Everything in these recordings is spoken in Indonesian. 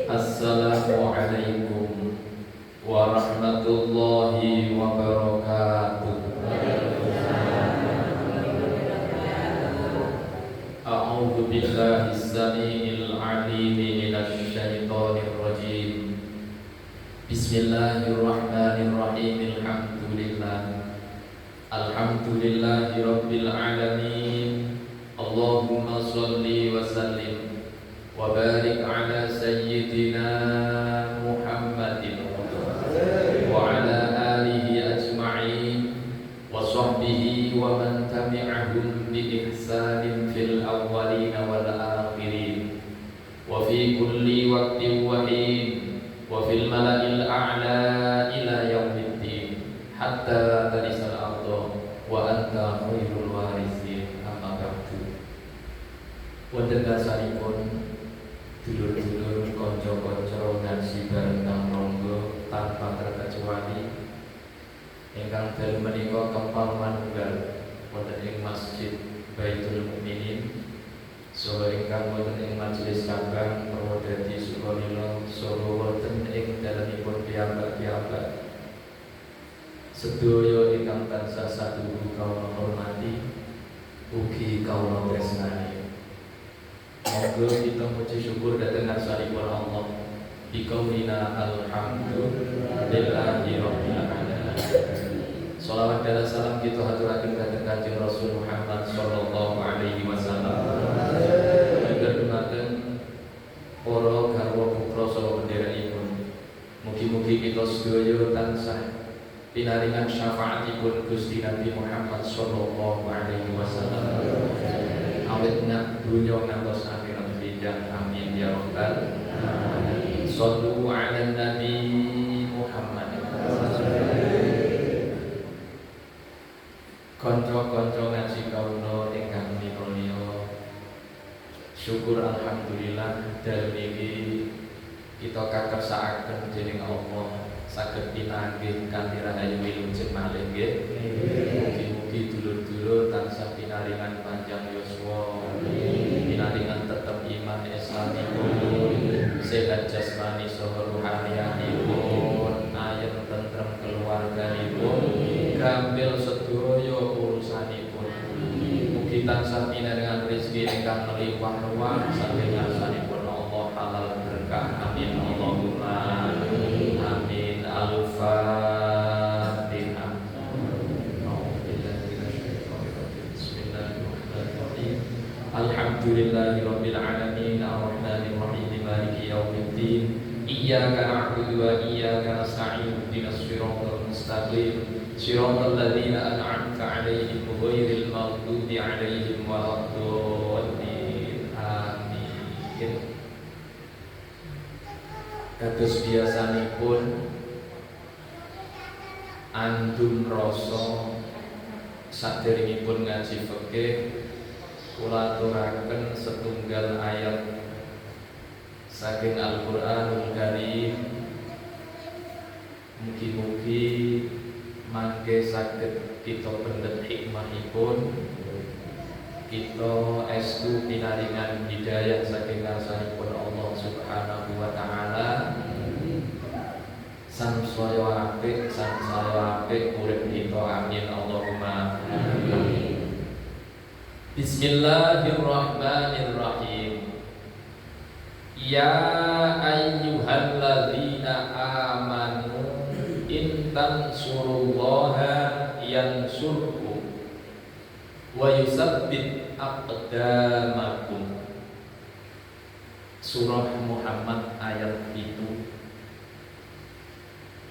Assalamualaikum warahmatullahi wabarakatuh. A'udzu billahi as-sami'il 'alim minasy syaithanir rajim. Bismillahirrahmanirrahim. Alhamdulillahi rabbil alamin. Allahumma shalli wa sallim wa barik ala sayyidina Muhammadin wa ala alihi ajma'in wa sahbihi wa man tabi'ahum bi ihsanin fil awwalin wal akhirin wa fi kulli waqtin wa hin wa fil mala'il a'la ila yaumiddin hatta tarisal ardh wa anta khairul warithin. Amma ba'du. Wonten dasaripun dulur-dulur kanca-kanca ngaji bareng kang ronggo tanpa terkecuali ingkang dalem menika kempal manunggal wonten ing Masjid Baitul Mukminin saha ingkang wonten ing majelis cabang Purwodadi Sukolilo saha wonten ing dalemipun piyambak-piyambak sedaya ingkang tansah saduhu kawula hormati ugi kawula tresnani. Monggo kita puji syukur dhateng ngarsanipun Allah biqaulina alhamdulillahi rabbil alamin. Shalawat dan salam kita haturaken dhateng Kanjeng Rasul Muhammad sallallahu alaihi wasallam. Dumateng para garwa putra saha pendherekipun. Mugi-mugi kita sedaya tansah pinaringan syafaatipun Gusti Nabi Muhammad sallallahu alaihi wasallam. Awit nak dunya ngantos akhirat bidang, amin ya rabbal alamin. Shallu ala nabi Muhammad. Kanca-kanca ngaji kawula ingkang minulya, syukur alhamdulillah dalem iki kita kakersakaken dening Allah saged pinanggih kanthi rahayu wilujeng malih nggih. Mugi-mugi dulur-dulur tansah pinaringan panjang yuswa, pinaringan tetep iman Islamipun, sehat jasmani saha rohanianipun, ayem tentrem keluarganipun, gampil sedaya urusanipun. Mugi tansah pinaringan rezeki ingkang melimpah-ruah saking ngarsanipun Allah halal berkah. Amin Allahumma amin. Al-Fatihah. Bismillahirrahmanirrahim. Alhamdulillahi rabbil alamin. Ar-Rahmanir Rahim. Maliki yaumiddin. Iyyaka na'budu wa iyyaka nasta'in. Ihdinas siratal mustaqim. Siratal ladzina an'amta 'alaihim ghairil maghdubi 'alaihim waladdallin. Amin. Kados biasanipun andum rasa saderengipun ngaji fikih kula aturaken setunggal ayat saking Al-Qur'anul Karim. Mugi-mugi mangke saged kita pendet hikmahipun, kita estu pinaringan hidayah saking ngarsanipun Allah Subhanahu wa taala. Sansaya apik urip kita, amin Allahumma amin. Bismillahirrahmanirrahim. Ya ayyuhalladzina amanu in tansurullaha yansurkum wa yusabbit aqdamakum. Surah Muhammad ayat 7.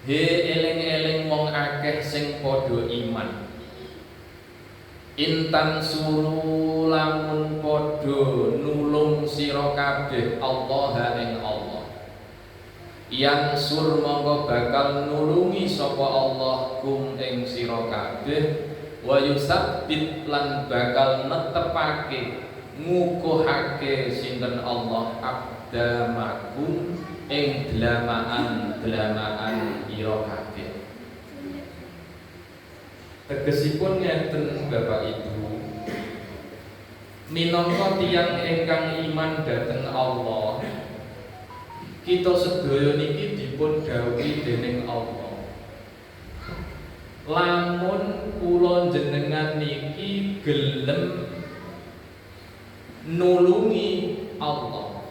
He eling-eling wong akeh sing padha iman. Intan suru lamun padha nulung sira kabeh Allah ing Allah. Yansur mongko bakal nulungi sapa Allah kum ing sira kabeh, wa yusabbit lan bakal netepake ngukuhake sinten Allah abdamakum ing dlamaan ira kabeh. Tegesipun ngeten Bapak Ibu, minangka tiyang ingkang iman dhateng Allah, kita sedaya niki dipun dawuhi dening Allah, lamun kula jenengan niki gelem nulungi Allah.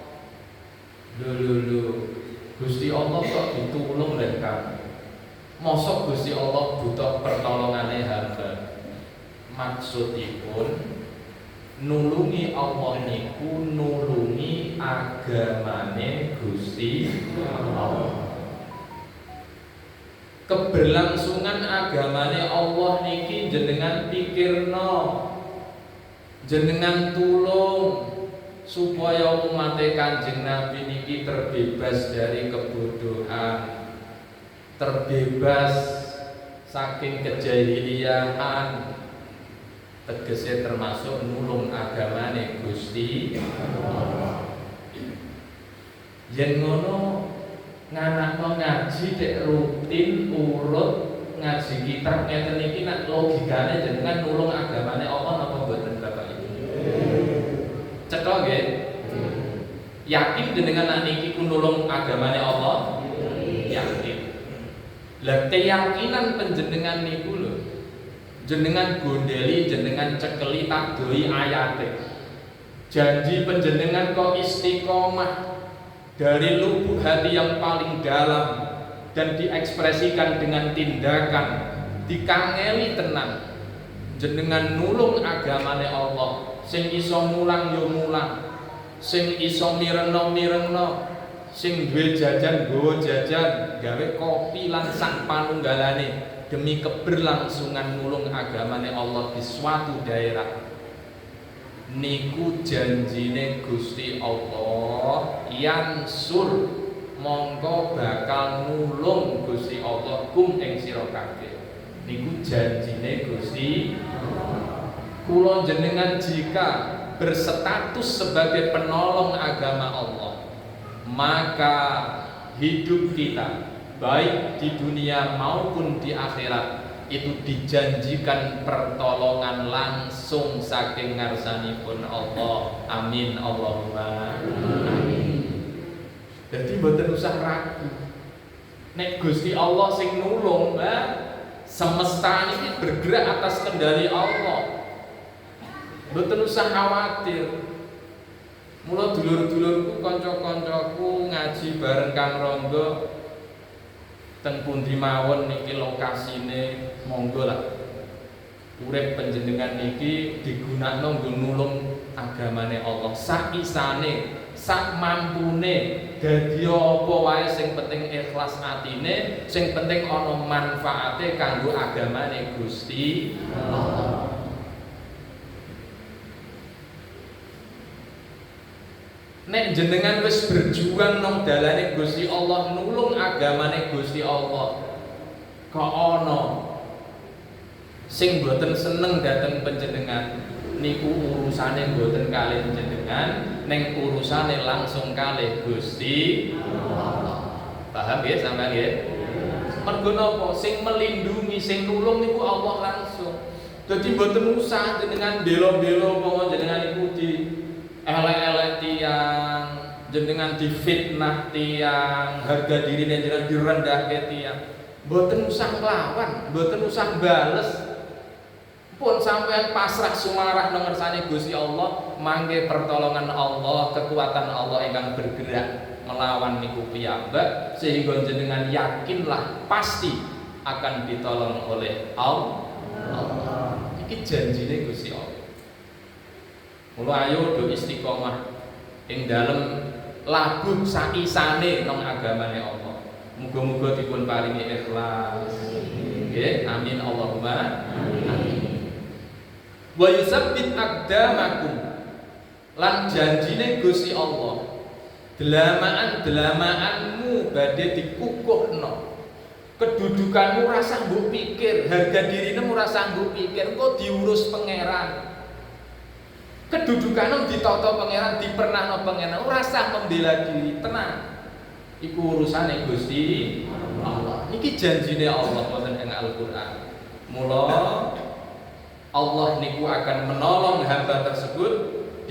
Lho Gusti Allah kok ditulung lek kan. Mosok Gusti Allah butuh pertolongane hamba. Maksudipun nulungi Allah niku nulungi agamane Gusti Allah. Keberlangsungan agamane Allah niki jenengan pikirno, jenengan tulung supaya umat Kanjeng Nabi niki terbebas dari kebodohan, terbebas saking kejahiliahan, tegese termasuk nulung agamane Gusti Allah. Yen ngono nganakno ngaji dek rutin urut ngaji kitab ngeten iki nek logikane jenengan nulung agamane Allah napa mboten Bapak Ibu? Cetha nggih? Yakin jenengan nek niki ku nulung agamane Allah? Yakin. Lah keyakinan panjenengan niku lho, jenengan gondeli, jenengan cekeli tak doi ayate. Janji panjenengan kok istiqomah dari lubuk hati yang paling dalam dan diekspresikan dengan tindakan, dikangeli tenan. Jenengan nulung agamane Allah, sing iso mulang yo mulang, sing iso mirengno, sing duwe jajan nggawa jajan, gawe kopi lan sak panunggalane demi keberlangsungan nulung agamane Allah di suatu daerah. Niku janjine Gusti Allah, yansur mongko bakal nulung Gusti Allah kum ing sira kabeh. Niku janjine Gusti Allah. Kula jenengan jika berstatus sebagai penolong agama Allah, maka hidup kita baik di dunia maupun di akhirat itu dijanjikan pertolongan langsung saking ngarsanipun Allah. Amin Allahumma amin. Jadi mboten usah ragu. Nek Gusti Allah sing nulung, semesta ini bergerak atas kendali Allah. Mboten usah khawatir. Mula dulur-dulurku, kanca-kancaku ngaji bareng Kang Ronggo teng pundi mawon niki lokasine, monggo lah. Urip panjenengan niki digunakno nggo nulung agamane Allah sak isane, sak mampune, dadi apa wae sing penting ikhlas atine, sing penting ana manfaate kanggo agamane Gusti Allah. Nek jenengan wis berjuang nang dalane Gusti Allah, nulung agamane Gusti Allah, kok ana sing mboten seneng dateng panjenengan, niku urusane mboten kalih jenengan, ning urusane langsung kalih Gusti Allah. Paham nggih sampeyan nggih? Mergo napa? Sing melindungi, sing nulung niku Allah langsung. Dadi mboten usah jenengan bela-bela apa jenengan iku di elek-elek tiang, jenengan difitnah tiang, harga diri jenengan direndahke tiang. Mboten usah nglawan, mboten usah bales. Pun sampean pasrah sumarah nang ngersane Gusti Allah, mangke pertolongan Allah, kekuatan Allah ingkang bergerak melawan niku piyambak, sehingga jenengan yakinlah pasti akan ditolong oleh Allah. Iki janjine Gusti Allah. Mula ayo do istiqomah ing dalem labuh saisane nang agamane Allah. Muga-muga dipun paringi ikhlas. Nggih, amin Allahumma amin. Wa yusabbit aqdamakum, lan janjine Gusti Allah, Delamaan-delamaanmu badhe dikukuhno. Kedudukanmu rasa mbok pikir, harga dirimu rasa mbok pikir, kok diurus pangeran. Kedudukanmu ditata pangeran, dipernahno pangeran, ora usah membela diri, tenang. Iku urusane Gusti Allah. Niki janjine Allah wonten ing Al-Qur'an. Mula Allah niku akan menolong hamba tersebut,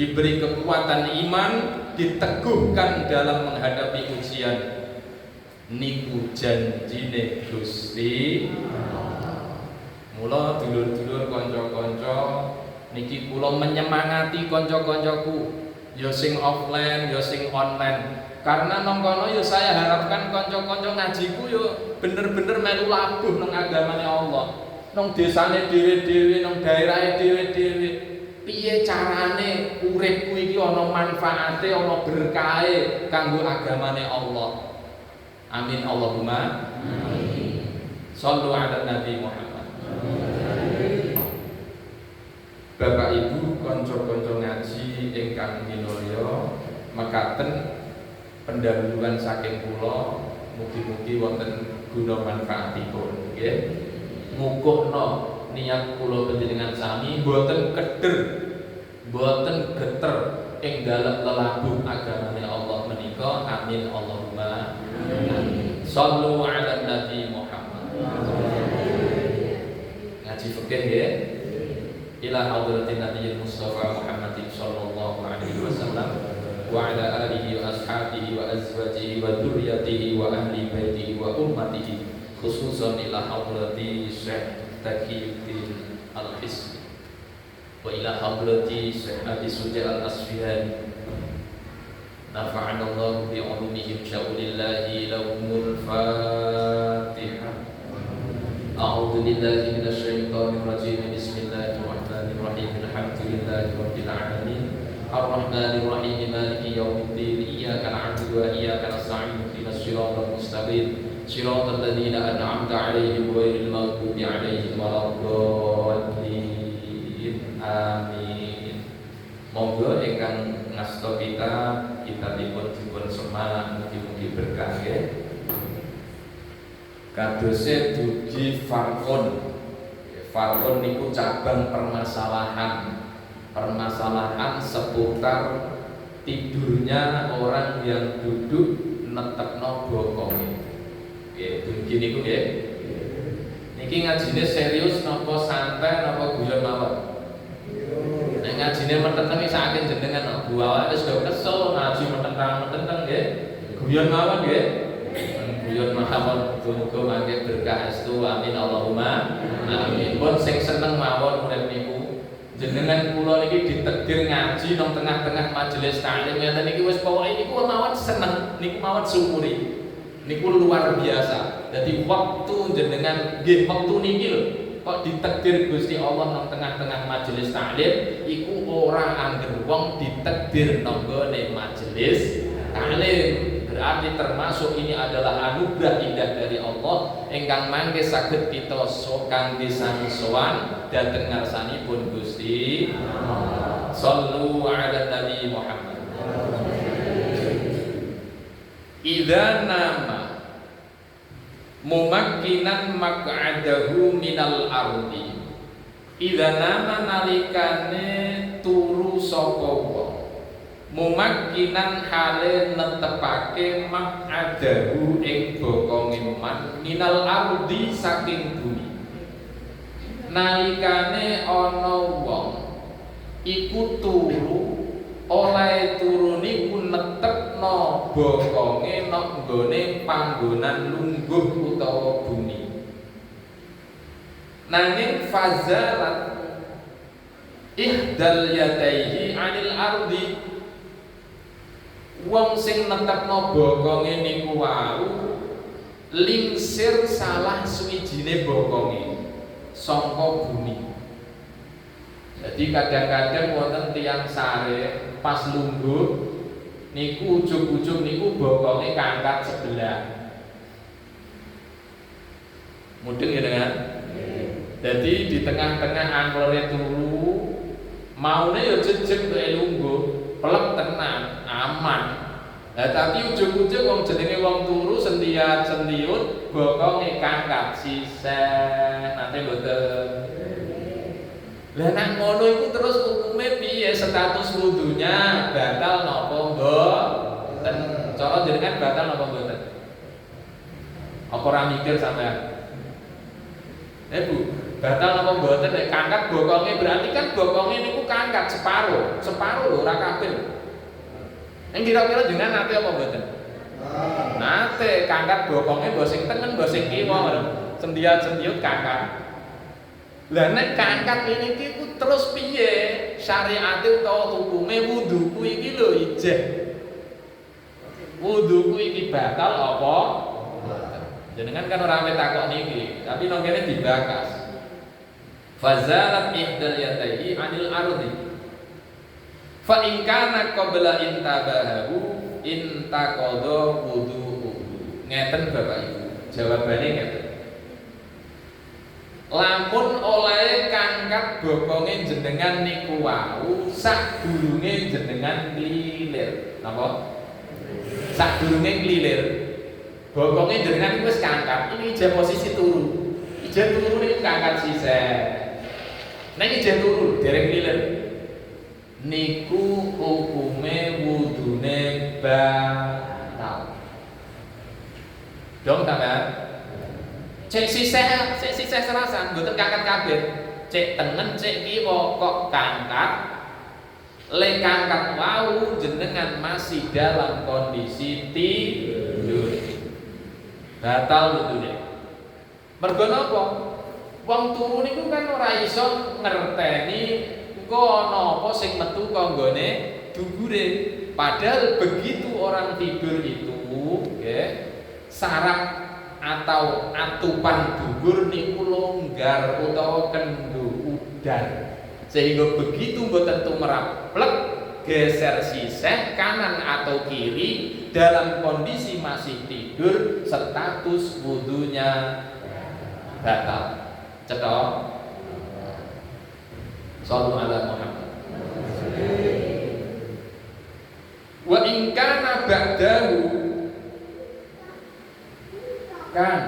diberi kekuatan iman, diteguhkan dalam menghadapi ujian. Niku janjine Gusti Allah. Mula dulur-dulur kanca-kanca niki kula menyemangati kanca-kancaku, ya sing offline ya sing online. Karena nang kono ya saya harapkan kanca-kanca ngajiku ya bener-bener melu labuh nang agamane Allah. Nang desane dhewe-dhewe, nang daerahe dhewe-dhewe. Piye carane uripku iki ana manfaate, ana berkahe kanggo agamane Allah. Amin Allahumma amin. Shallu ala Nabi Muhammad. Bapak Ibu kanca-kanca ngaji ingkang minulya, mekaten pendahuluan saking kula, mugi-mugi wonten guna manfaatipun nggih. Ngukuhno niat kula panjenengan sami boten keder, boten geter ing dalem lelabuh agamane Allah menika. Amin Allahumma amin. Shallu ala Nabi Muhammad. Ngaji fikih nggih. Ila hadratin Nabiyil Mustafa Muhammadin sallallahu alaihi wasallam wa ala alihi wa ashabihi wa azwajihi wa dzurriyyatihi wa ahli baitihi wa ummatihi, khususan ila hadrati Syekh Taqiyuddin Al-Hisni wa ila hadrati Syekh Abi Suja Al-Asfihani. Nafa'anallahu bi'ulumihim sya'ulillahi lahumul Fatihah. A'udzu billahi minasy syaithanir rajim. Bismillahirrahmanirrahim. Alhamdulillahi rabbil alamin. Ar-Rahmanir Rahim. Maliki yaumiddin. Iyyaka na'budu wa iyyaka nasta'in. Ihdinas siratal mustaqim. Shiratal ladzina an'amta 'alaihim ghairil maghdubi 'alaihim waladdallin. Amin. Monggo ingkang ngasta kita dipun semangat, mugi-mugi berkah nggih. Kadose dugi farqun. Farqun niku cabang permasalahan seputar tidurnya orang yang duduk netepno bokonge. Nggih, dugi niku nggih. Niki ngajine serius napa santai napa guyon mawon? Nek ngajine metenten iki saking jenengan Bu awak wis do kesel ngaji metentang nggih. Guyon mawon nggih. Guyon mawon muga mangke berkah estu. Amin Allahumma amin. Pun sing seneng mawon urip niku jenengan kula niki ditakdir ngaji nang tengah-tengah majelis taklim ngeten niki wis pokoke niku mawon seneng, niku mawon syukuri. Niku luar biasa. Jadi waktu jenengan nggih wektu niki lho kok ditakdir Gusti Allah nang tengah-tengah majelis taklim iku ora angger wong ditakdir nang gone majelis taklim. Berarti termasuk ini adalah anugerah indah dari Allah ingkang mangke saged kita kangge sami sowan dhateng ngarsanipun Gusti Allah. Shallu ala Nabi Muhammad. Idza nama mumakkinan maq'adahu minal ardi. Idza nama nalikane turu sapa wong mumakkinan hale netepake maq'adahu ing bokonge man minal ardi saking bumi. Nalikane ana wong iku turu oleh turu niku netepno bokonge nang nggone panggonan lungguh utawa bumi. Nanging fazalat ihdal yadaihi 'anil ardi. Wong sing netepno bokonge niku wau lingsir salah suwijine bokonge saka bumi. Jadi kadang-kadang wonten tiyang sare pas lungguh niku ujug-ujug niku bokonge kangkat sebelah. Mudeng ya dengan. Jadi di tengah-tengah angklore turu maune ya jejeg nek lungguh, pelek tenan, aman. Lah tapi ujug-ujug wong jenenge wong turu sentiat-sentiut bokonge kangkat sisih nate mboten. Lah nek ngono iku terus hukume piye status wudunya batal napa mboten? Cara jenengan batal napa mboten? Apa ora mikir sampean? Bu, batal napa mboten nek kangkat bokonge berarti kan bokonge niku kangkat separo lho ora kabeh. Nek kira-kira jenengan nate apa mboten? Nate kangkat bokonge mbok sing tengen mbok sing kiwa sendiat-sendiut kangkat. Lah nek kangkat ini ku terus piye syariate utawa hukume wuduku iki lho ijeh. Wuduku iki batal apa? Jenengan kan ora ame takok niki, tapi nang kene dibakas. Fazalat ihdal yadayhi 'anil ardi. Fa in kana qabla intabahu intaqadha wudu'uhu. Ngeten Bapak Ibu, jawabane ngeten. Lamun oleh kangkat bokonge jenengan niku wau sadurunge jenengan klilir. Napa? Sadurunge klilir. Bokonge jenengan wis kangkat, ini ijeh posisi turu. Ijeh turu niku kangkat sisih. Nek ijeh turu dereng klilir. Niku hukume wudune batal. Dong sampean. Cek sisih serasan, mboten kangkat kabeh. Cek tengen, cek kiwa kok kangkat. Le kangkat wau jenengan masih dalam kondisi tidur. Batal wudune. Mergo napa? Wong turu niku kan ora iso ngerteni engko ana apa sing metu kanggone dugure. Padahal begitu orang tidur itu, nggih, saraf atau atupan dugur niku longgar utawa kendho udan sehingga begitu mboten tumrap plek geser sisih kanan atau kiri dalam kondisi masih tidur status wudunya batal. Cetok sallu ala Muhammad. Wa in kana ba'dahu kan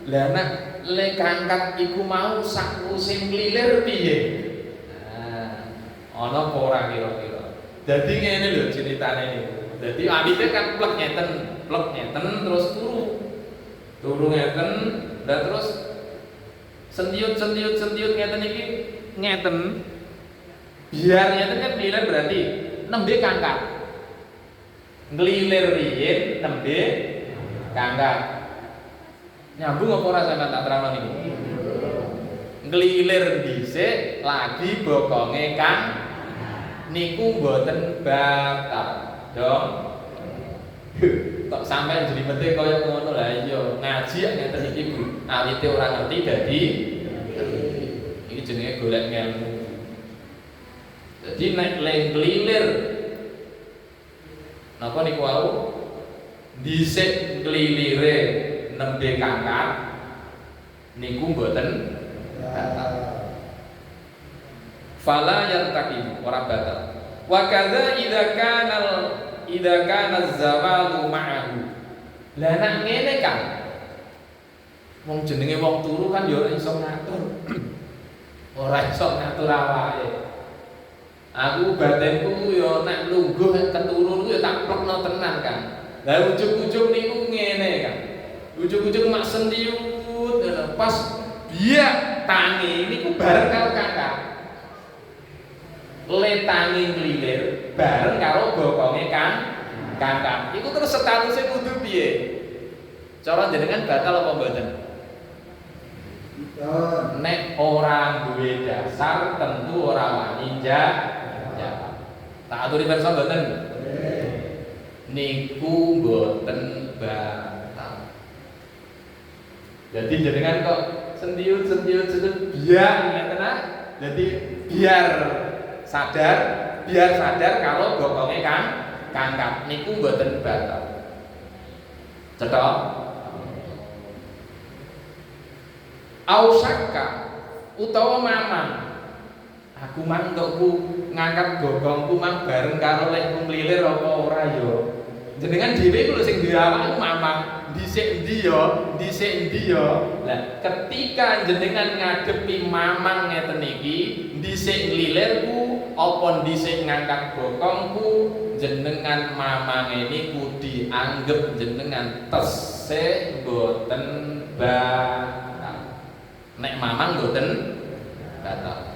lah nek le kangkat iku mau sakwise nglilir piye? Ana apa ora kira-kira. Dadi ngene lho ceritane niku. Dadi awite kan plek ngeten terus turu ngeten, lah terus sentiut ngeten iki ngeten. Biar ngeten kan nglilir berarti nembe kangkat. Nglilir riyin nembe kangkat. Nyambung apa ora sampeyan tak terangno niku? Nglilir dhisik lagi bokonge kang niku mboten batal. Dong. Kok sampeyan jlibete kaya ngono lah iya ngaji ngeten iki Bu. Awite ora ngerti dadi iki jenenge golek ilmu. Dadi nek nglilir napa niku wau dhisik nglilire nembe kangkat niku mboten batal. Fala yantaqidu ora batal. Wa kadza idza kana az-zawalu ma'ahu. Lah nek ngene kan wong jenenge wong turu kan ya ora iso ngatur. Ora iso ngatur awake. Aku batinku ya nek lungguh keturu niku ya tak plekno tenan kan. Lah ujug-ujug niku ngene kan. Ujug-ujug mak sentiut pas biak tangi niku bareng karo kangkat. Le tangi nglilir bareng karo bokonge kangkat. Iku terus statusnya kudu piye? Cara jenengan batal apa mboten? Nek ora duwe dasar tentu ora wani jawab. Tak aturi pirsa mboten? Niku mboten batal. Jadi jenengan kok sentiut biar ngeten ah. Jadi biar sadar kalau bokonge kangkat niku mboten batal. Cetok. Ausaka utawa mamang. Aku ngangkat bokongku mang bareng karo lekku nglilir apa ora ya. Jenengan dhewe iku lho sing duwe awak mamang dhisik endi ya. Lah ketika jenengan ngadepi mamang ngeten iki, dhisik nglilirku apa dhisik ngangkat bokongku, jenengan mamange niku dianggep jenengan tesih boten batal. Nek mamang boten batal.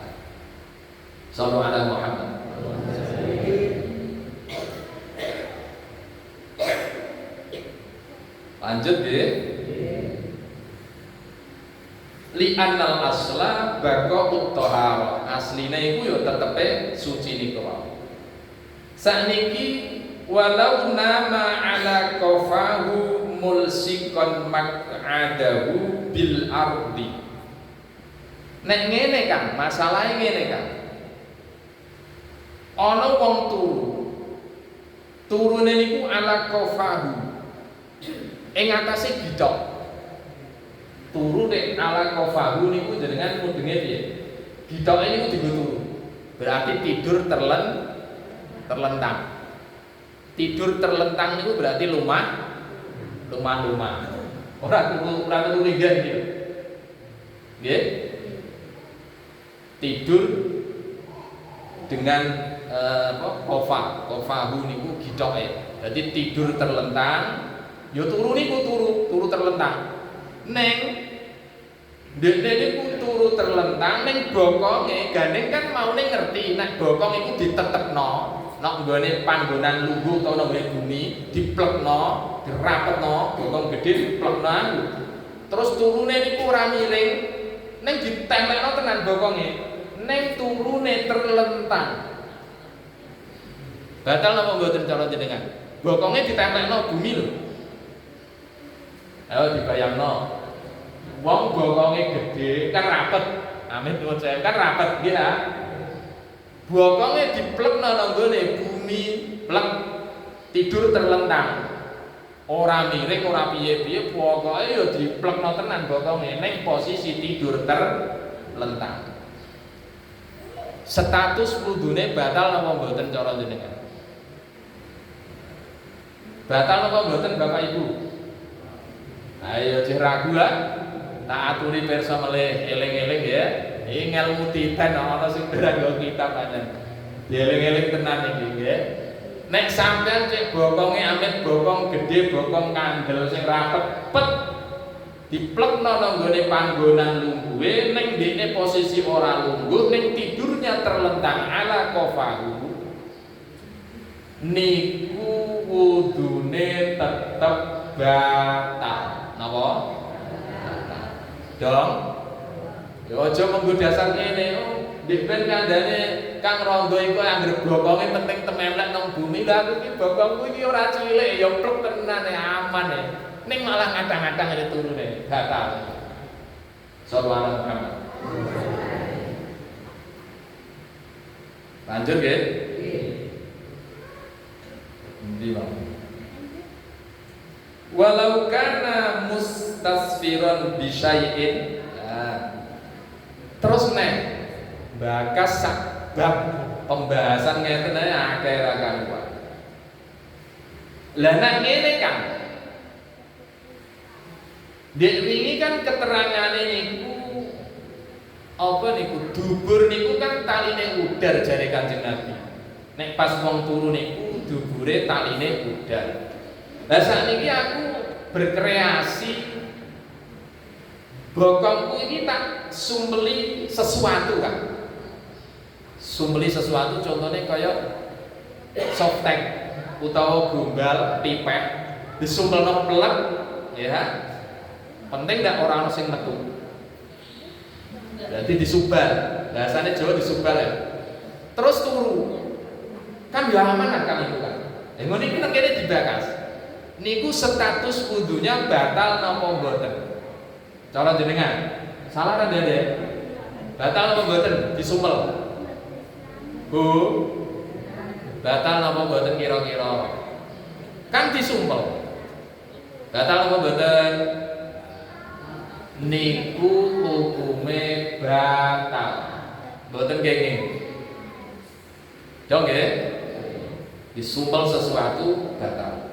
Sallallahu alaihi Muhammad. Lanjut ya. Li annal asla baqa'ut thahara. Asline iku ya tetepe suci niku wae. Sakniki walau nama ala qafahu mulsikon maq'adahu bil ardi. Nek ngene kan, masalahe ngene kan. Ana wong turu. Turune niku ala qafahu. Ing atase githok. Turu nek ala qafahu niku jenengan mudenge piye? Githoke niku dienggo turu. Berarti tidur terlentang. Tidur terlentang niku berarti lumah. Ora turu linggan iki. Nggih. Tidur dengan qafahu niku githoke. Jadi tidur terlentang. Ya turu niku turu terlentang. Neng dene niku turu terlentang ning bokonge gandeng kan maune ngerti nek bokong iku ditetepno nek nggone panggonan lungguh utawa nang bumi diplekno, dirapetno, bokong gedhe diplekno aku. Terus turune niku ora miring ning ditempelno tenan bokonge. Ning turune terlentang. Batal napa mboten cara jenengan? Bokonge ditempelno bumi lho. Ayo dibayangno. Wong bokonge gede kan rapet. Amin nuwun sewu kan rapet nggih ha. Bokonge diplekno nang nggone bumi, plek tidur terlentang. Ora miring, ora piye-piye, pokoke ya diplekno tenan bokonge ning posisi tidur terlentang. Status wudune batal napa mboten cara jenengan? Batal napa mboten Bapak Ibu? Ayo jeh ragu ha. Tak aturi pirsa melih eling-eling ya. Iki ngelmu titan ana sing ora nggo kitab pancen. Dieling-eling tenan iki nggih. Nek sampean cek bokonge amit bokong gedhe, bokong kandel sing rapet pet diplekno nang nggone panggonan lungguhe ning ndekne posisi ora lungguh ning tidurnya terlentang ala qafahu. Niku wudune tetep batal. Napa? Dong. Ya aja menggo dasar ngene. Nek ben kandhane Kang Rangga iku anggere bokonge penting tememlek nang bumi. Lah aku iki bokongku iki ora cilik ya plek tenan aman e. Ning malah ngadang-adang ngene turune batal. Sallallahu Muhammad. Lanjut nggih? Endi Bang? Walau kana mustasfiron bisyai'in. Nah. Terus nek bakas sak bab pembahasan ngeten ae akeh ra karuan. Lah nek ngene kan. Dek wingi kan keterangane niku apa niku dubur niku kan taline udar jare Kanjeng Nabi. Nek pas wong turu niku dubure taline udar. Lah sakniki aku berkreasi bokongku ini tak sumbeli sesuatu kan. Sumbeli sesuatu contohnya kaya softtek utawa gombal pipet disumbelno pelek ya. Penting ndak ora ono sing metu. Berarti disubal. Bahasane Jawa disubal ya. Terus turu. Kan ya aman kan itu kan. Ngono iki nek kene dibakas. Niku status wudunya batal napa mboten? Cara jenengan. Salah ra Dede? Batal napa mboten? Disumpel. Bu. Batal napa mboten kira-kira? Kan disumpel. Batal napa mboten? Niku hukume batal. Mboten kenging. Dong nggih. Disumpel sesuatu batal.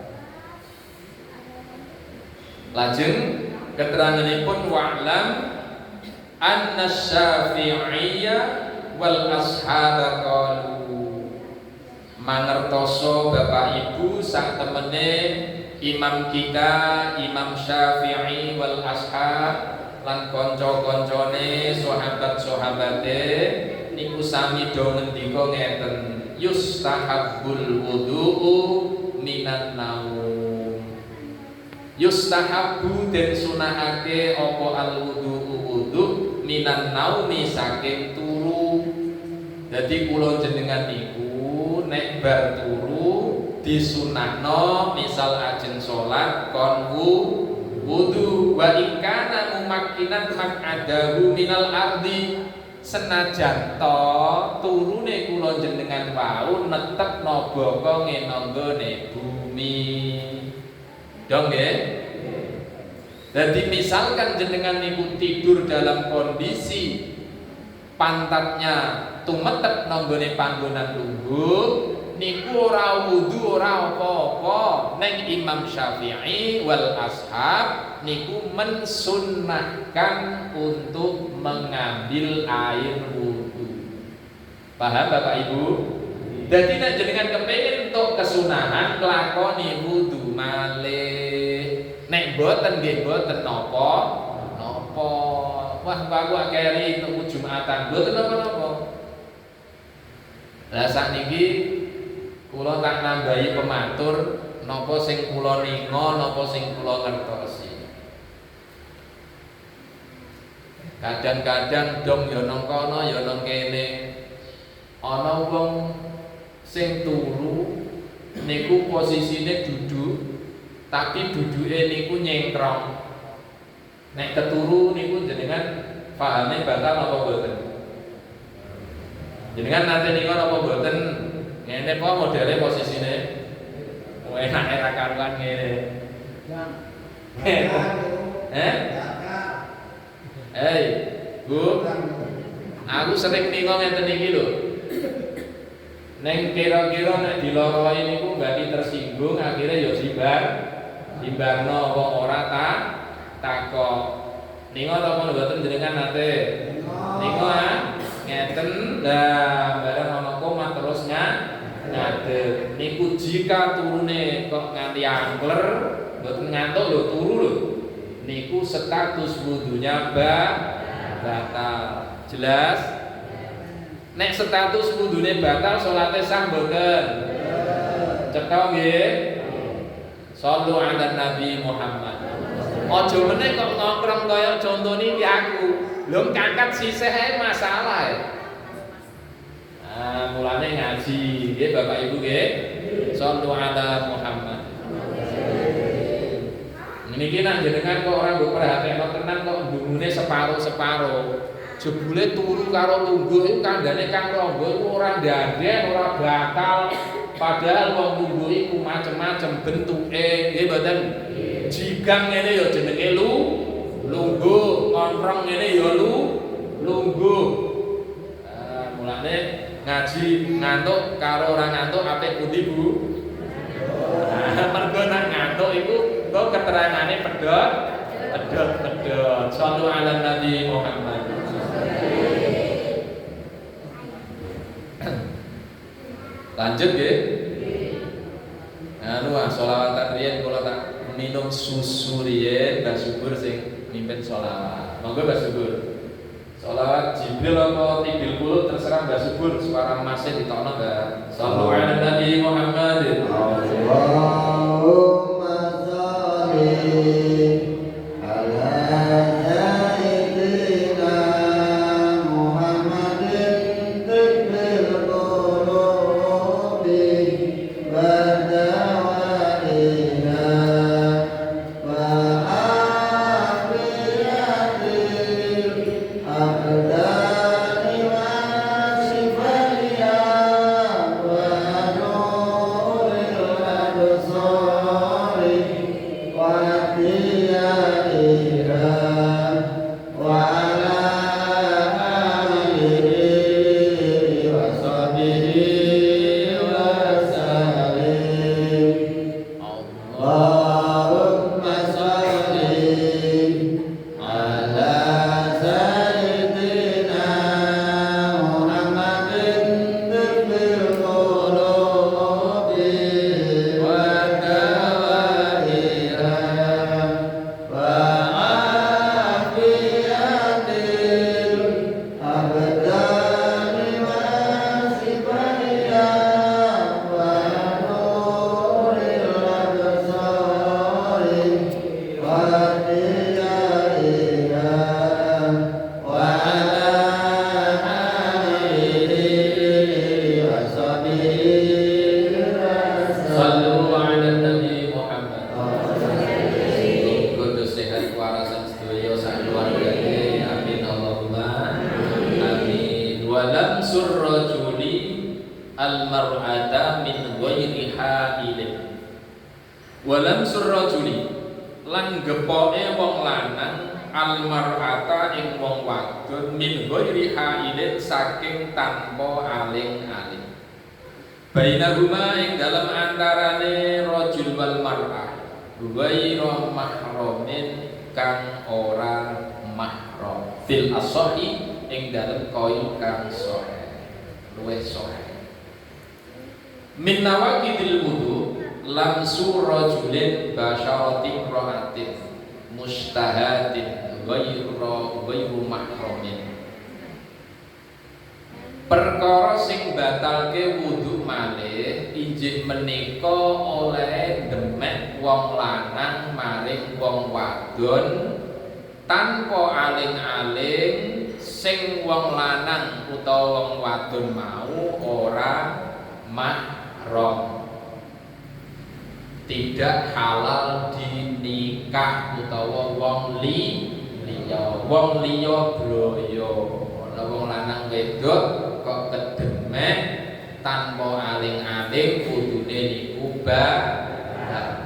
Lajeng keteranganipun wa'lam anna Syafi'iyya wal ashaba qalu, mangertoso Bapak Ibu sak temene imam kita Imam Syafi'i wal ashab lan kanca-kancane sahabat-sahabate niku sami do ngendika ngeten, yustahabbul wudu'u minan naum. Yustahabbu den sunahake apa al wudu'u wudu minan naumi saking turu. Dadi kula jenengan niku nek bar turu disunahno misal ajeng salat kon wudu wa ingkana mumakkinan maq'adahu minal ardi, senajan to turune kula jenengan wau netepno bokonge nanggone bumi. Dong nggih. Jadi misalkan jenengan niku tidur dalam kondisi pantatnya tumetep nanggone panggonan lungguh, niku ora wudu ora apa-apa. Neng Imam Syafi'i wal ashab niku mensunnahkan untuk mengambil air wudu. Paham Bapak Ibu? Jadi nek jenengan kepengin untuk kesunahan nglakoni wudu malih. Nek boten nggih boten napa? Wah aku akeh untuk Jumatan boten napa-napa. Lah sakniki kula tak nambahi pematur napa sing kula ninga napa sing kula ngertosi. Kadang-kadang dong ya nang kono ya nang kene ana wong sing turu niku posisine duduk tapi duduke niku nyengkrong. Nek keturu niku jenengan pahame batal apa boten? Jenengan nate niku apa boten? Ngene apa modele posisine? Enak era karuan ngene. Bu, aku sering ningo ngeten iki lho. Neng kira-kira nek diloroi niku berarti tersinggung, akhirnya ya simbarno wong ora takok. Ningo ta apa mboten jenengan nate? Ningo ngeten lah bareng ana koma terus ngadeg. Niku jika turune kok nganti angler, mboten ngantuk lho turu lho. Niku status wudunya batal. Jelas? Nek status wudune batal salate sah mboten? Cetha nggih. Shallu ala Nabi Muhammad. Aja meneh kok nongkrong kaya contone iki aku. Lho kangkat sisih ae masalah. Mulane ngaji nggih Bapak Ibu nggih. Shallu ala Muhammad. Niki nek jenengan kok ora mbok perhatekno tenan kok ndungune separo-separo. Jebule turu karo lungguh iku kandhane Kang Rangga iku ora ndandhen, ora batal. Padahal wong lungguh iku macem-macem bentuke, nggih mboten? Jigang ngene ya jenenge lungguh, ngontrong ngene ya lungguh. Mulane ngaji ngantuk karo ora ngantuk apik pundi, Bu? Mergo nek ngantuk iku kok keterangane pedhot. Shallu ala Nabi Muhammad. Lanjut nggih. Sholawatan riyen kula tak minum susu riyen Mbah Subur sing mimpin sholawat. Monggo Mbah Subur. Sholawat Jibril apa Tidil Kulut terserah Mbah Subur, suara masih ditokno Mbah. Shallu ala Nabi Muhammad. Allahumma sholli Yeah. Walam surrajuli lan gepoke wong lanang almar'ata ing wong wadon min ghairi hailin saking tanpa aling-aling. Bainahuma ing dalam antarane rajul wal mar'ah ghairu mahramin kang ora mahram fil asahi ing dalam qaul kang sahih luwih sahih. Min nawaqidil wudu lamsu rajulin basyaratin rohatin mustahatin ghairu mahramin. Perkara sing batalke wudu malih injih menika oleh demek wong lanang maring wong wadon tanpa aling-aling sing wong lanang utawa wong wadon mau ora mahram, tidak halal dinikah utawa wong liya broyo. Ana wong lanang wedok kok kedemek tanpa aling-aling kudune niku batal.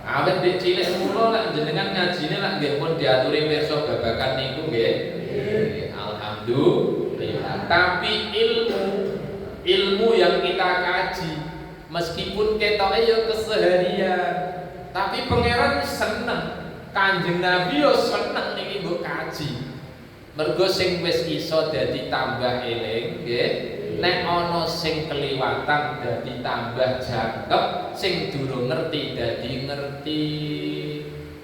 Awet dik cilik mula lak jenengan ngajine lak nggih pun diaturi pirsa babagan niku nggih. Alhamdulillah. Tapi ilmu yang kita kaji meskipun ketoke ya keseharian, tapi pangeran seneng, Kanjeng Nabi yo seneng niki mbok kaji. Mergo sing wis iso dadi tambah eling nggih, nek ana sing keliwatan dadi tambah jangkep, sing durung ngerti dadi ngerti.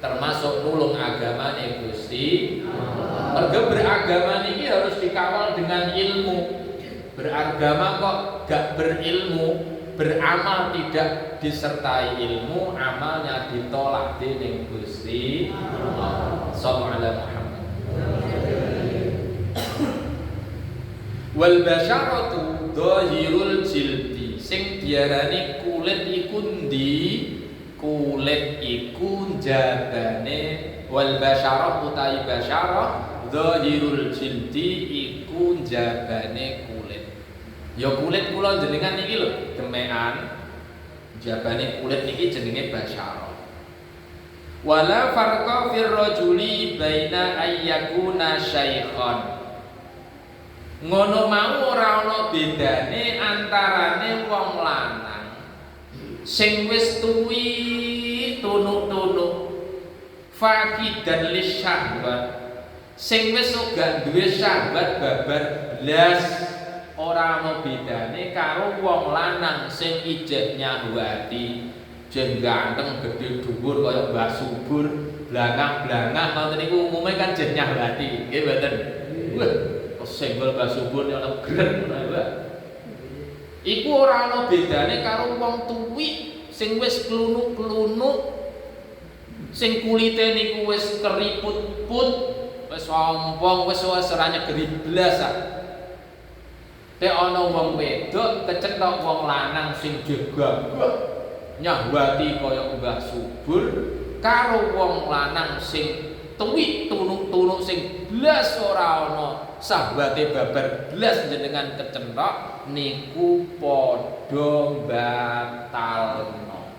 Termasuk nulung agamane Gusti Allah. Mergo beragama niki harus dikawal dengan ilmu. Beragama kok gak berilmu, beramal tidak disertai ilmu, amalnya ditolak dening Gusti Allah. Sallallahu alaihi Muhammad. Wal basyaratu dhahirul jildi, sing diarani kulit iku ndi? Kulit iku jabane. Wal basyarah utawi basyarah dhahirul jildi iku jabane kulit. Ya kulit kula jenengan niki lho, demekan. Jabane kulit niki jenenge basyarah. Wala farqa fir rajuli baina ayyakuna syaikhan. Ngono mau ora ana bedane antarane wong lanang sing wis tuwi tunuk-tunuk faqidan lisyahwat, sing wis ora duwe syahwat babar blas, ora ana bedane karo wong lanang sing ijeh nyahwati, jeng ganteng gedhe dhuwur kaya Mbah Subur, blangak-blangak ngoten niku umume kan jeh nyahwati, nggih mboten? Wah, senggol Mbah Subur ana gret ngono. Iku ora ana bedane karo wong tuwik sing wis klunuk-klunuk, sing kulite niku wis keriput-put, wis ompong, wis ora nyegeri blas. Nek ana wong wedok kecentok wong lanang sing jegagah nyahwati kaya Mbah Subur karo wong lanang sing tuwik tunuk-tunuk sing blas ora ana sahabate babar blas jenengan kecentok niku padha batalno.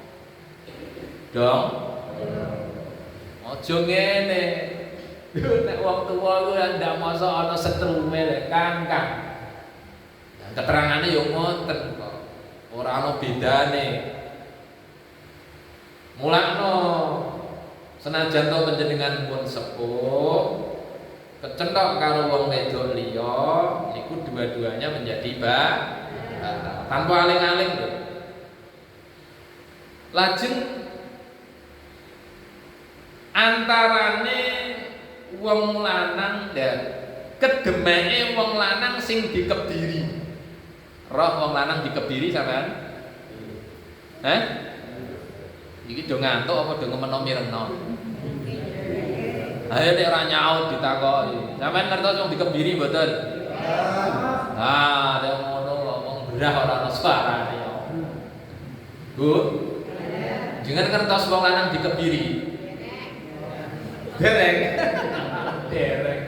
Dong. Aja ngene. Nek wong tuwa ku ndak mosok ana setrume lek Kang. Keterangane yo ngoten kok. Ora ana bedane. Mulakno senajan to panjenengan pun sepuh kecentok karo wong wedok liya niku dua-duanya menjadi batal tanpa aling-aling lho. Lajeng antarane wong lanang dan kedemeke wong lanang sing dikebiri. Roh wong lanang dikebiri sampean? Iki do ngantuk apa do ngemeno mirengno? Ayo nek ora nyaut ditakoki. Sampeyan ngertos wong dikebiri mboten? Nek ngono ngomong berah ora ono suarane. Bu. Jenengan ngertos wong lanang dikebiri? Dereng. Dereng.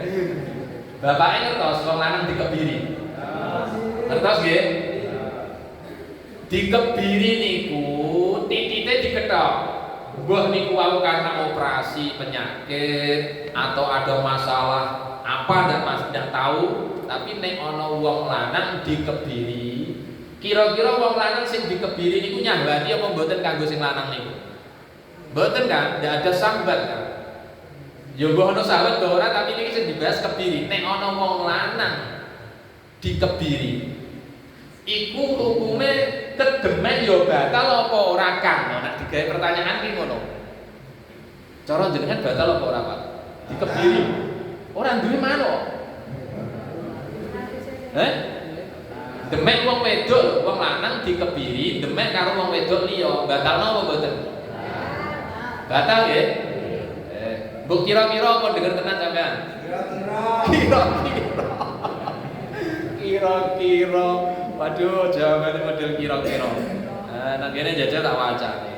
Bapake ngertos wong lanang dikebiri? Ngertos nggih? Dikebiri niku titite diketok. Mbah niku wau karena operasi penyakit atau ada masalah apa ndak tahu, tapi nek ana wong lanang dikebiri, kira-kira wong lanang sing dikebiri niku nyambati apa mboten kanggo sing lanang niku? Mboten kan? Ndak ada sambat kan? Ya mbah ana sambat mbah ora, tapi niki sing dibahas kebiri. Nek ana wong lanang dikebiri, iku hukume kedemen ya batal apa ora Kang? Nek digawe pertanyaan ki ngono. Cara jenengan batal apa ora, Pak? Dikebiri. Ora duwe manuk. Demek wong wedok, wong lanang dikebiri, demek karo wong wedok liya, batalno apa mboten? Batal nggih? Mbok kira-kira apa denger tenan sampean? Kira-kira. Waduh, jawabannya model kira-kira. Nang kene jajal tak wacane.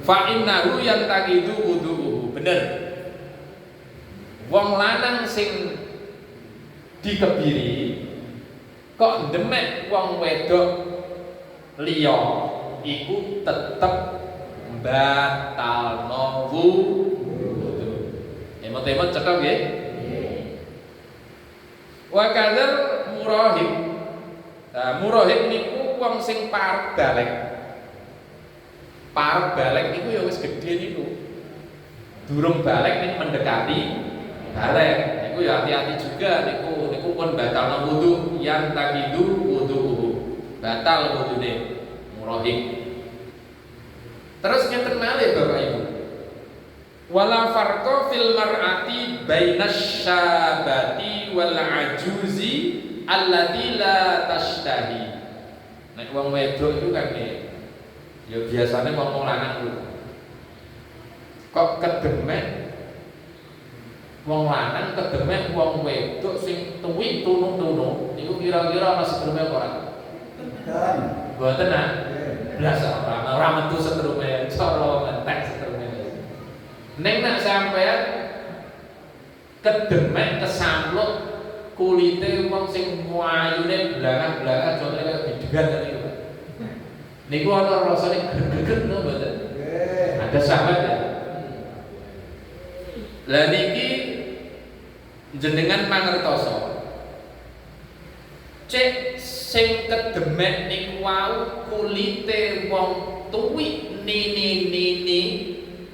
Fa innahu yantaqidu wudu'uhu. Bener. Wong lanang sing dikebiri kok demek wong wedok liya iku tetep batalno wudu. Emot-emot cekak nggih? Wa kadzal murahib. Nah, murahib niku wong sing parek balik. Parek balik niku ya wis gedhe niku. Durung balik ning mendekati balik. Niku ya hati-hati juga niku pun batalno wudu, yang taqidu wudu'uhu. Batal wudune murahib. Terus ngeten malih Bapak Ibu. Wala farqa fil mar'ati bainas syabati wal ajuzi allati la tashtahi. Nek wong wedok itu kan ya biasanya wong lanang ku. Kok kedemek wong lanang kedemek wong wedok sing tuwik tunu-tunu niku kira-kira ana setrume apa ora? Mboten ah. Blas ora metu setrume, cara mentek setrume. Neng nak sampean kedemek kesampluk kulite wong sing wayune blangah-blangah contohnya kaya bidegan niku. Niku ana rasane greget no mboten? Ada sahabat ya. Lah niki jenengan mangertoso. Cek sing kedemek niku wau kulite wong tuwik nini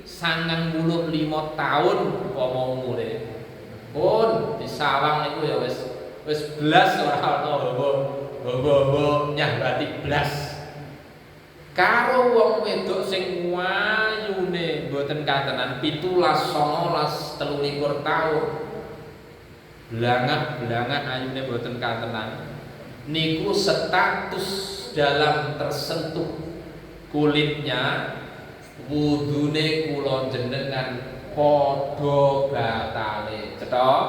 95 tahun umpama umure. Pun disawang niku ya wis blas ora ana bobo nyambati blas. Karo wong wedok sing wayune mboten kantenan 17, 19, 23 tahun. Blangak ayune mboten kantenan. Niku status dalam tersentuh kulitnya wudune kula jenengan padha batale. Cetok?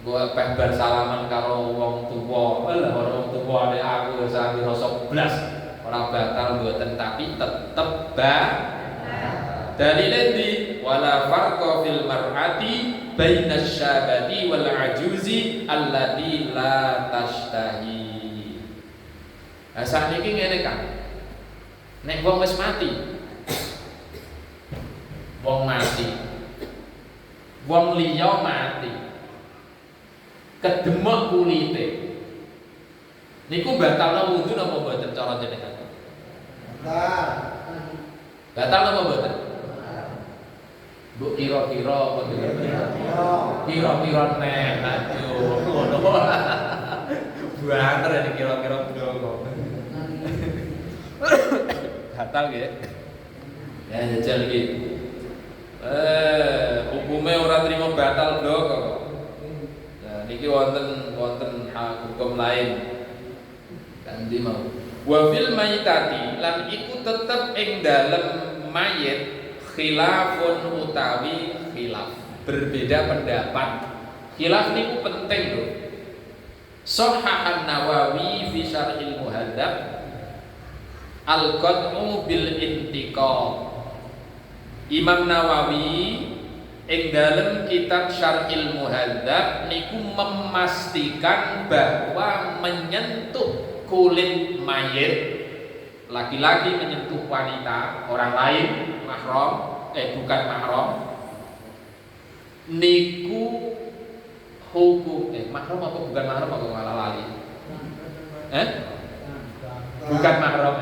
Gua bar salaman karo wong tuwa. Lah wong tuwa nek aku wis rasa blas ora batal mboten tapi tetep batal. Dalile ndi? Wala farqa fil mar'ati bainas syabati wal ajuzi allati la tashtahi. Lah sakniki ngene kan. Nek wong wis mati. Wong mati. Wong liya mati. Kedemek kulite. Niku batalna wudu napa mboten cara jenengan? Batal. Batal napa mboten? Mbok kira-kira apa kira-kira nek aduh ngono. Banter ini kira-kira ndonga. Batal nggih. Ya jajal iki. Hukume ora trimo batal blok kok. Nah niki wonten hukum lain. Kanthi mau. Wa fil mayitati lan iku tetep ing dalem mayit khilafun utawi khilaf. Berbeda pendapat. Khilaf niku penting lho. Shahhahan Nawawi fi Syarhil Muhadzab al-qad'u bil intiqam. Imam Nawawi ing dalam kitab Syarhil Muhadzab niku memastikan bahwa menyentuh kulit mayit, laki-laki menyentuh wanita orang lain mahram, bukan mahram, niku hukum mahram apa bukan mahram apa malah lali? Bukan mahram,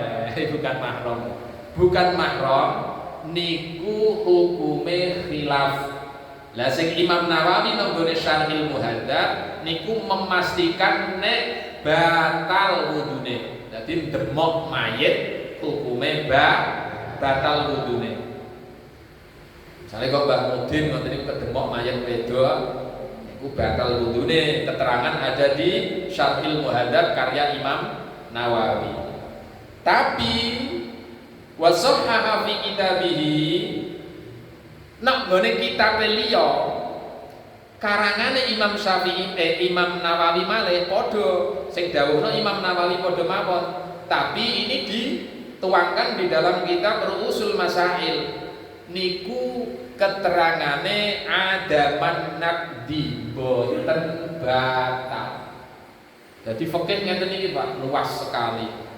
bukan mahram. Niku hukume khilaf. Lah sing Imam Nawawi nanggone Syarhil Muhadzab niku memastikan nek batal wudune. Dadi demok mayit hukume batal wudune. Misale kok Mbah Mudin ngoten niku kedemok mayit wedok niku batal wudune. Keterangan ada di Syarhil Muhadzab karya Imam Nawawi. Tapi wasahhaha fi kitabihi nak gone kitab liya karangane Imam Syafi'i Imam Nawawi malih padha sing dawuhna Imam Nawawi padha mawon, tapi ini dituangkan di dalam kitab Ru'usul Masail niku keterangane adaman naqdi boten batal. Jadi fikih ngeten iki Pak luas sekali.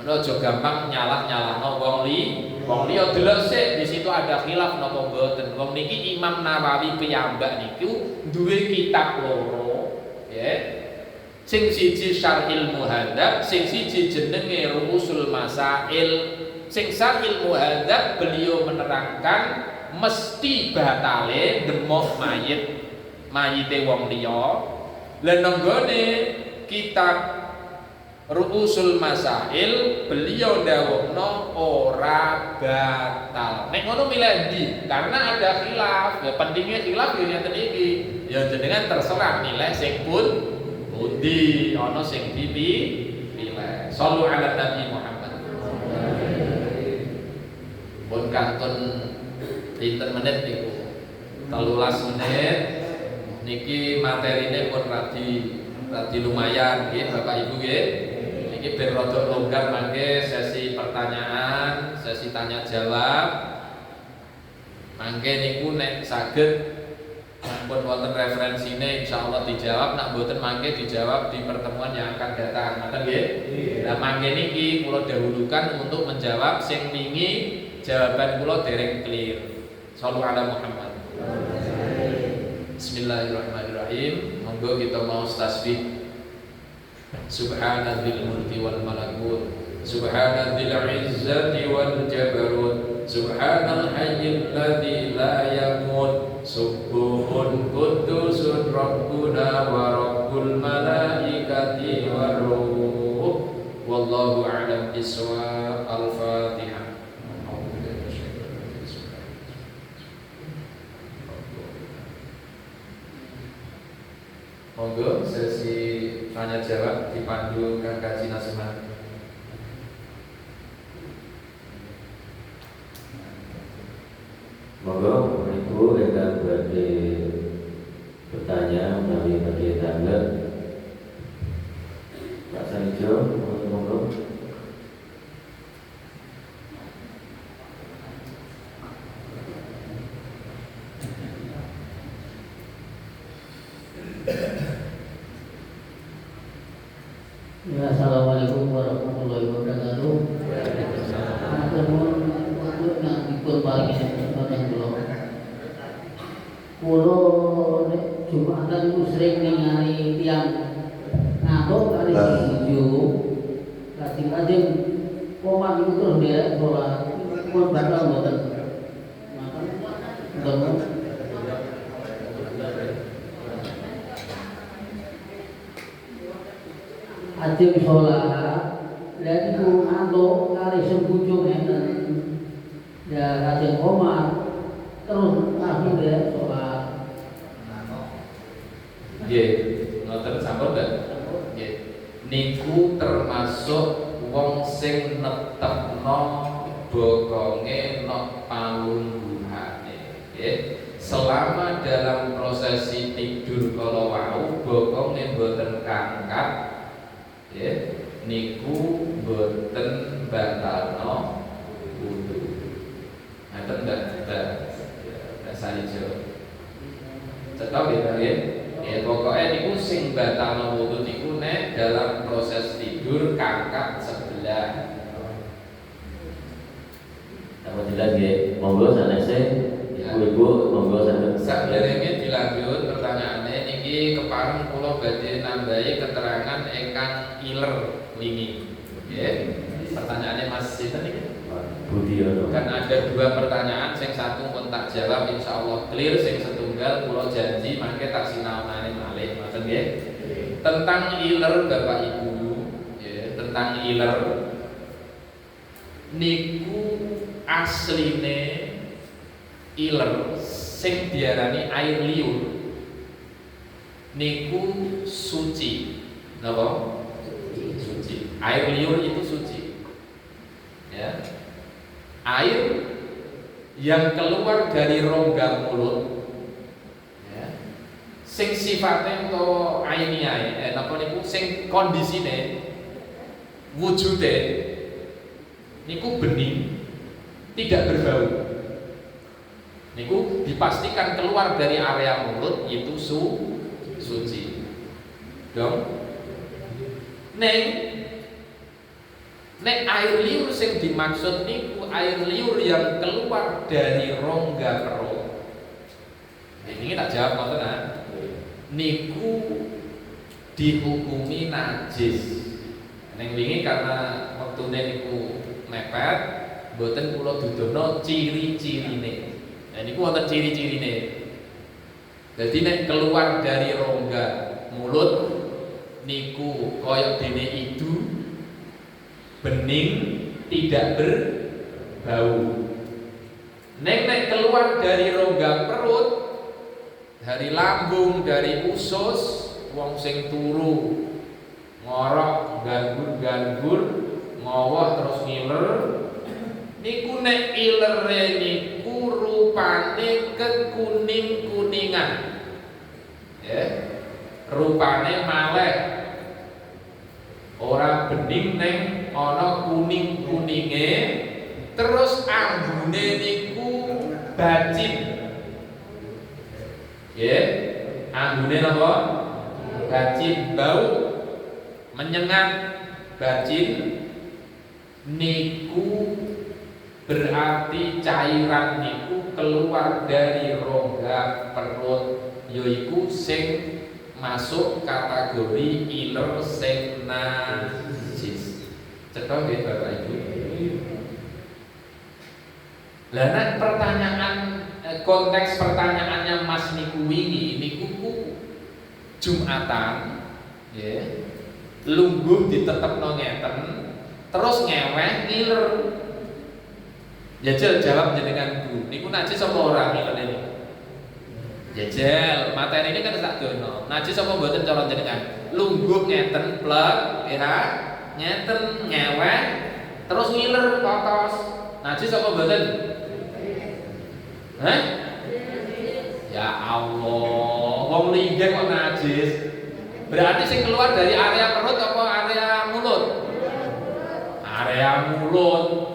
Ono aja gampang nyalah-nyalahno wong liya delok sik di situ ada khilaf napa mboten. Wong niki Imam Nawawi piyambak niku duwe kitab loro, ya. Sing siji Syarhil Muhadzab, sing siji jenenge Ru'usul Masail. Sing Syarhil Muhadzab beliau menerangkan mesti batale demok mayite wong liya. Lah nenggone kitab Ru'usul Masail beliau dawuhna ora batal. Nek ngono milih ndi? Karena ada khilaf. Ya pentingnya khilaf ya ngeten iki. Ya jenengan terserah milih sing pundi, ana sing dipilih. Shallu ala Nabi Muhammad. Pun kantun pinten menit niku? 13 menit. Niki materine pun radi lumayan nggih Bapak Ibu nggih. Ini ben rada longgar mangke sesi pertanyaan, sesi tanya jawab. Mangke niku nek saged pun wonten referensine insyaallah dijawab, nek mboten mangke dijawab di pertemuan yang akan datang. Ngoten nggih? Lah mangke niki kula dahulukan untuk menjawab sing wingi jawaban kula dereng clear. Shallu ala Muhammad. Bismillahirrahmanirrahim. Monggo kita mau tasbih. Subhanadzil mulki wal malakut, subhanadzil izzati wal jabarut, subhanal hayyil ladzi la yamut, subuhun qudusun rabbuna wa rabbul malaikati war ruh. Wallahu a'lam bissawab. Al-Fatihah. Monggo sesi tanya jawab dipandu Kakak Cina Seman. Monggo Ibu ingkang badhe bertanya menawi badhe tanglet. Pak Sanijo, monggo. Ya, assalamualaikum warahmatullahi wabarakatuh. Namun untuk yang ikut pagi kesempatan kulo Jumatan itu sering ningali tiang ngantuk kali setuju. Kadang-kadang komat itu terus dia sholat pun batal mboten. Ajeng sholat, dan itu ngantuk kali sembujuk ngeten. Ya ajeng komat, Nggih, ngoten sampun nggih. Nggih. Niku termasuk wong sing netepno bokonge nok palungguhane. Nggih. Selama dalam prosesi tidur kala wau bokonge boten kangkat, nggih, niku boten batalno wudu. Ngaten ndak sarijo. Cetok nggih. Ya pokoknya niku sing batalno wudu niku nek dalam proses tidur kangkat sebelah. Apa jelas nggih? Monggo sanese ibu-ibu monggo sanese. Saderenge dilanjut pertanyaane niki kepareng kula badhe nambahi keterangan ingkang iler wingi. Nggih. Pertanyaannya Mas sinten iki? Budiono. Kan ada dua pertanyaan, sing satu pun tak jawab insyaallah clear, sing setunggal kula janji mangke tak sinaonane malih ngoten nggih. Tentang iler Bapak Ibu, ya, tentang iler niku asline iler sing diarani air liur niku suci. Napa? Suci. Air liur itu suci. Ya. Air yang keluar dari rongga mulut, ya, sing sifatnya atau ainiae, napa niku sing kondisine wujude niku bening, tidak berbau. Niku dipastikan keluar dari area mulut itu suci. Dong. Nek air liur sing dimaksud niku air liur yang keluar dari rongga perut. Ini tak jawab ngoten nah. Niku dihukumi najis. Neng wingi karena wektune niku mepet, mboten kula dudono ciri-cirine. Nah niku wonten ciri-cirine. Jadi nek keluar dari rongga mulut niku koyok dene idu, bening, tidak berbau. Nek keluar dari rongga perut, dari lambung, dari usus, wong sing turu, ngorok, ganggur, ngowoh terus ngiler, niku nek ilere niku rupane kekuning-kuningan. Ya. Rupane maleh. Ora bening neng ana kuning-kuninge, terus ambune niku bacin. Nggih, ambune napa? Bacin, bau menyengat, bacin niku berarti cairan niku keluar dari rongga perut, yaiku sing masuk kategori iler sing najis. Cetok nggih Bapak Ibu. Lah nek pertanyaan konteks pertanyaannya Mas niku wingi niku Jumatan nggih. Lungguh ditetepno ngeten, terus ngeweh ngiler. Jajal jawab jenengan Bu, niku najis apa ora ngilene niku? Jajal, materi ini kan tak dono. Najis apa mboten cara jenengan? Lungguh ngeten plek, ya, ngeten ngeweh, terus ngiler kotos. Najis apa mboten? Hah? Ya Allah, wong linggih kok najis. Berarti sing keluar dari area perut apa area mulut? Area mulut.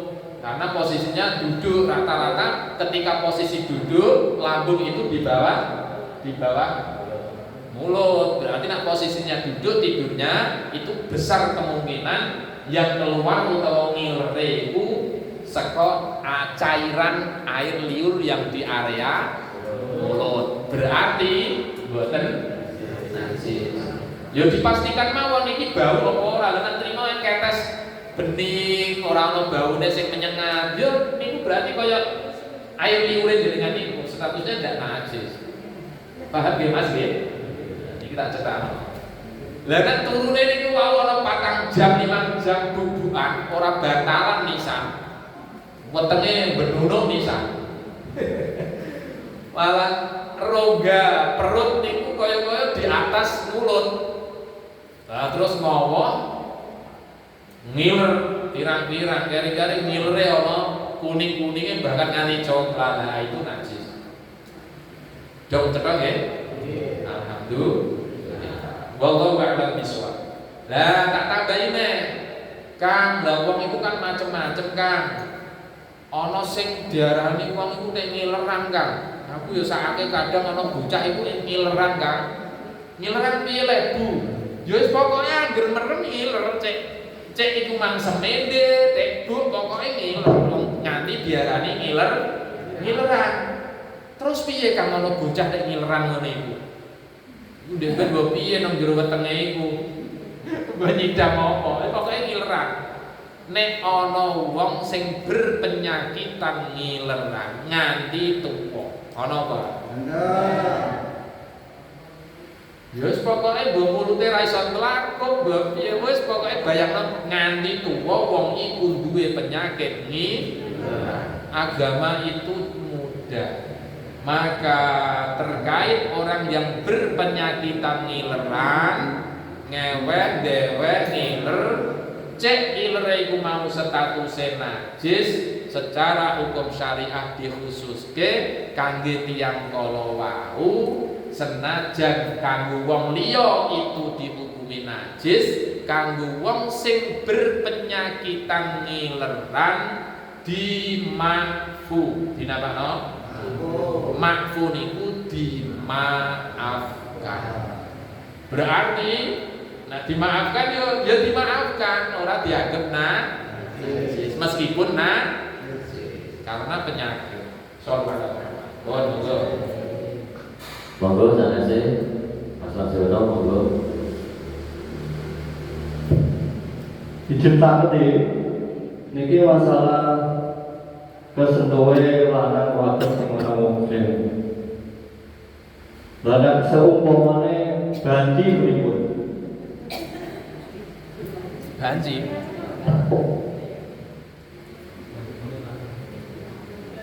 Karena posisinya duduk rata-rata ketika posisi duduk lambung itu di bawah mulut. Berarti nak posisinya duduk tidurnya itu besar kemungkinan yang keluar atau ngilere itu saka cairan air liur yang di area mulut. Berarti mboten najis. Ya dipastikan mawon iki bau apa ora, lan trimo yang ketes bening, ora ana baune sing menyengat. Yo niku berarti kaya air liure jenengan niku statusnya ndak najis. Paham nggih Mas nggih? Iki tak cetak. Lah kan turune niku wau ana 4 jam 5 jam bubukan ora batalan nisan. Wetenge benunuk nisan. Malah rongga perut niku kaya-kaya di atas atas mulut. Nah, terus ngawa ngiler pirang-pirang kari-kari ngilere ana kuning-kuningnya bahkan nganti coklat. Nah, itu najis. Jom cekak nggih? Alhamdulillah. Wallahu a'lam bishawab. Lah tak tambahi neh. Kang, lah wong itu kan macem-macem, Kang. Ana sing diarani wong iku nek ngileran, Kang. Aku ya sakake kadang ana bocah iku ngileran, Kang. Ngileran piye le, Bu? Ya wis pokoke anggere merem ngiler, cek iku mang semende, tek Bu pokoke ngiler nganti diarani ngileran. Terus piye Kang ana bocah nek ngileran ngene iku? Iku ndek mbok piye nang jero wetenge iku? Benyidam apa? Pokoke ngileran. Nek ana wong sing berpenyakitan ngileran nganti tuwa. Ana apa? Ana. Ya wis pokoke mbok mulute ra iso mlaku, mbok piye wis pokoke bayangno nganti tuwa wong iku duwe penyakit ngileran. Agama itu mudah. Maka terkait orang yang berpenyakitan ngileran, ngeweh deweh ngiler, cek ngiler iku mau statusé najis, secara hukum syariah dikhususke kangge tiyang kala wau, senajan kanggo wong liya itu dihukumi najis, kanggo wong sing berpenyakitan ngileran dimakfu. Dinapakno? Makfu niku dimaafkan. Berarti nah dimaafkan ya dimaafkan, ora dianggap najis meskipun karena penyakit. Sallallahu alaihi Monggo sanese Mas Lasiono monggo. Izin tadi niki masalah kesentuhe lanang wadon sing ana muslim. Lanang seumpamane banci pripun? Banci.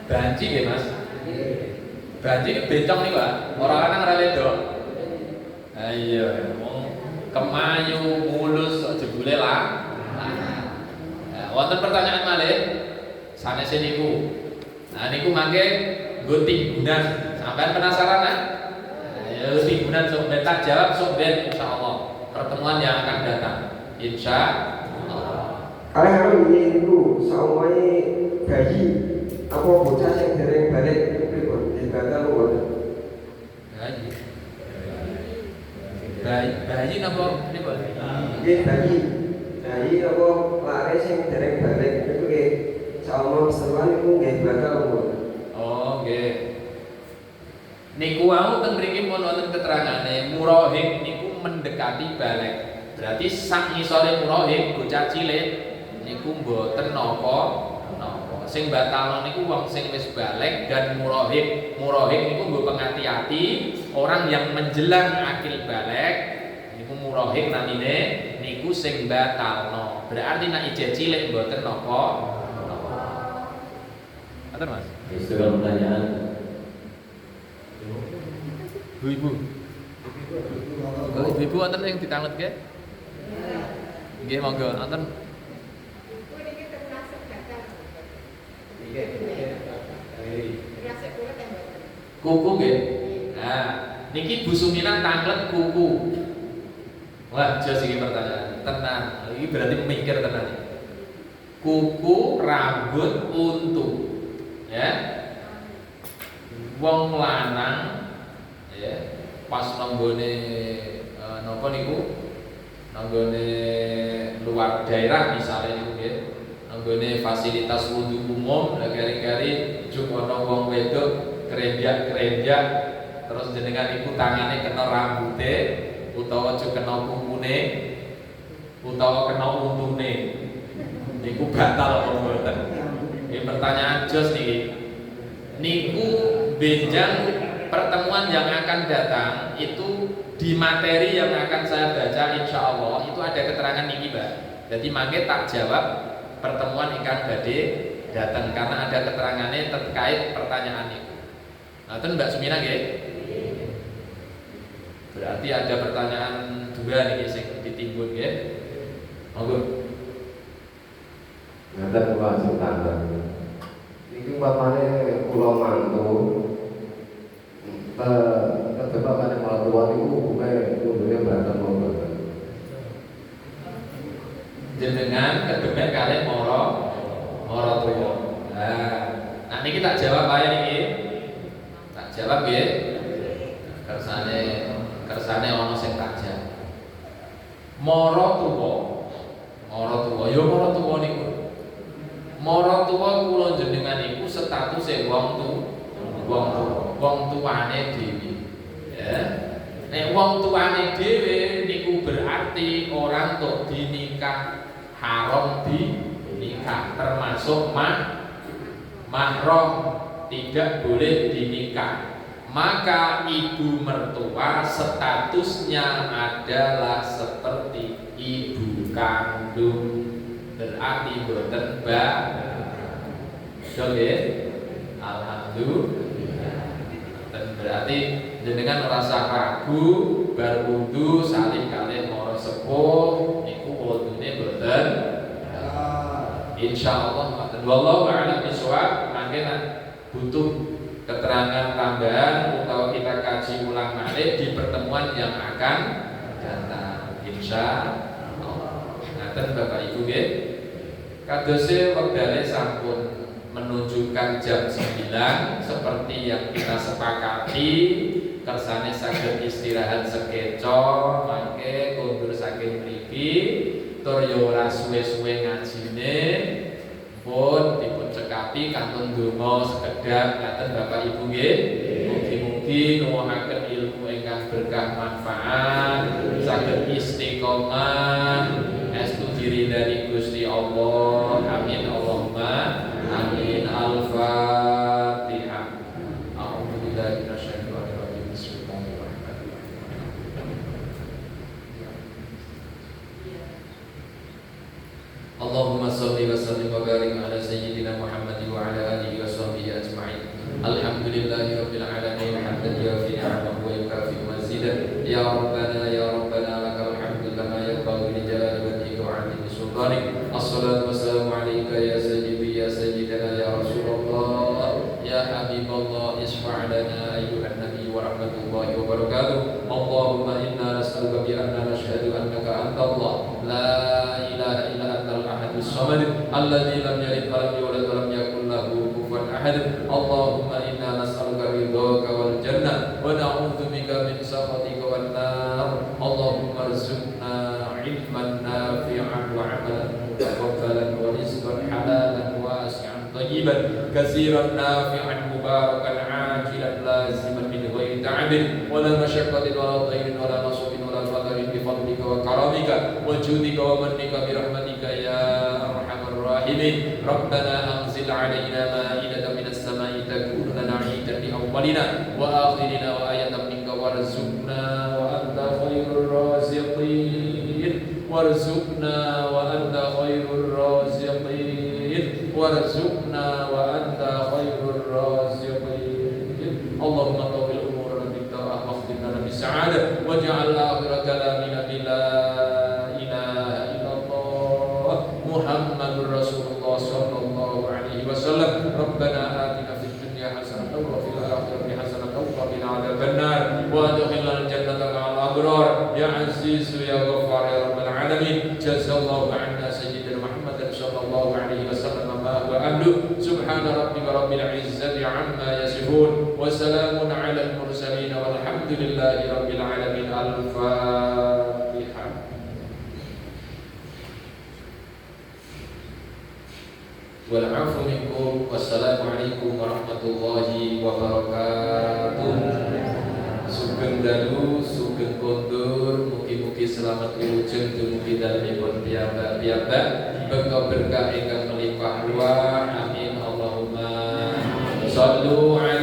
Banci nggih Mas. Banci iki becong niku, Pak. Ora lanang ora wedok. Ha iya, wong kemayu mulus jebule lah. Nah, wonten pertanyaan malih. Sanese niku. Nah niku mangke nggo timbunan. Sampeyan penasaran kan? Ya timbunan sok ben tak jawab sok ben insyaallah. Pertemuan yang akan datang. Insyaallah. Kalau niku saumane bayi apa bocah sing dereng balik pripun? Dibatal mboten? Bayi napa niku? Nggih bayi. Bayi apa lare sing dereng balik niku nggih saumane seruan niku nggih batal mboten? Oh nggih. Niku wau teng mriki pun wonten keterangane murahik niku mendekati balik. Berarti sak ngisore murahik bocah cilik niku mboten napa. Sing batalno niku wong sing wis balik dan murahik. Murahik niku nggo pengati-ati orang yang menjelang akil balik niku murahik namine niku sing batalno. Berarti nek ijeh cilik mboten napa. Atur Mas. Itu kan pertanyaan. Ibu-ibu. Ibu-ibu wonten yang ditangletke? Nggih monggo wonten. Kuku nggih. Nah, niki Bu Suminah tanglet kuku. Wah, jos iki pertanyaan. Tenan. Iki berarti mikir tenan iki. Kuku, rambut, untu. Ya. Wong lanang ya, pas nanggone napa niku? Nanggone luar daerah misalnya niku nggih. Nanggone fasilitas wudu umum, lah kari-kari juk ana wong wedok kerenjak terus jenengan iku tangane kena rambute utawa juk kena kukune utawa kena untune niku batal apa mboten? Ini pertanyaan jos niki. Niku benjang pertemuan yang akan datang itu di materi yang akan saya baca insya Allah itu ada keterangan niki Mbak. Jadi mangke tak jawab pertemuan ikan badhe datang karena ada keterangannya terkait pertanyaan itu. Nah, itu Mbak Sumina nggih. Berarti ada pertanyaan dua nih sing ditimbun nggih. Monggo. Ngaten Pak Sultan. Iki umpamane kula mantu ketebak kali mertua niku hukume kudune batal mboten. Jenengan kedebek kali mara tuwa. Nah niki tak jawab ae niki. Tak jawab nggih. Kersane ana sing tak jawab. Mara tuwa. Ya mara tuwa niku. Mara tuwa kula jenengan iku statuse wong tuane dhewe. Ya. Nek wong tuane dhewe niku berarti orang tok dinikah, haram dinikah, termasuk mahram, tidak boleh dinikah. Maka ibu mertua statusnya adalah seperti ibu kandung. Berarti boten nggih. Alhamdulillah. Dan berarti jenengan merasa ragu bar wudu salih kalih mara sepuh niku wudune boten. Insyaallah ngoten. Wallahu a'lam bishawab. Mangke butuh keterangan tambahan atau kita kaji ulang malih di pertemuan yang akan datang. Insyaallah. Ngaten Bapak Ibu nggih. Kadose wektane sampun menunjukkan jam 9 seperti yang kita sepakati. Kersane saged istirahat sekeca, mangke kondur saking mriki tur yo ora suwe-suwe ngajine pun dipun cekapi kantun donga sekedhap ngaten Bapak Ibu nggih. Mugi-mugi nuwuhaken ilmu ingkang berkah manfaat, saged istiqomah, estu diridani Gusti Allah. Amin Allahumma amin. Al-Fatihah. A'udzu billahi minasyaitonir rajim. Bismillahirrahmanirrahim. Allahumma shalli wa sallim wa barik ala sayyidina Muhammad wa ala alihi wa sahbihi ajma'in. Alhamdulillahi rabbil alamin hamdan yafi ni'amahu wa yukafi mazidah. Ya Rabbana lakal hamdu kama yanbaghi li jalali wajhika wa 'azimi sultanik. Assalatu wassalamu alayka ya sayyidi ya sayyidana ya Rasulullah ya Habiballah isfa' lana ayyuhan nabiy wa rahmatullahi wa barakatuh. Allahumma inna nas'aluka bi anna nashhadu annaka antallah la ilaha illa antal ahadus samad alladzi lam yalid wa lam yulad wa lam yakul lahu kufuwan ahad. Allahumma inna nas'aluka ridhaka wal jannah wa na'udzu bika min sakhatika wan nar. Allahumma arzuqna ilman nafi'an wa 'amalan mutaqabbalan wa rizqan halalan wasi'an tayyiban katsiran nafi'an mubarakan 'ajilan laziman min ghairi ta'abin wa la masyaqqatin wa la dhairin wa la nasabin wa la fadarin bi fadlika wa karamika wa judika wa mannika bi rahmatika ya arhamar rahimin. Rabbana anzil 'alaina ma'idatan minas sama'i takunu lana 'idan li awwalina wa akhirina wa ayatan minka warzuqna wa anta khairur raziqin warzuqna wa anta khairur raziqin warzuqna wa anta khairur raziqin. Allahumma tawil umurana bitta'ah waqtina bis sa'adah waj'al akhir kalamina la ilaha illallah Muhammadur Rasulullah sallallahu alaihi wasallam. Rabbana atina fid dunya hasanatan wa fil akhirati hasanatan wa qina adzabannar wa adkhilna al-jannata ma'al abrar ya aziz ya ghaffar ya rabbal alamin. Jazallahu 'anna sayyidina Muhammad sallallahu alaihi wasallam ma huwa ahlu. Subhana rabbika rabbil izzati 'amma yasifun wa salamun 'alal mursalin walhamdulillahi rabbil alamin. Al-Fatihah. Wal 'afwu minkum. Wassalamualaikum warahmatullahi wabarakatuh. Sugeng dalu, sugeng kondur, mugi-mugi selamat wilujeng dumugi dalemipun piyambak-piyambak, berkah berkah ingkang melimpah ruah. Amin Allahumma shallu ala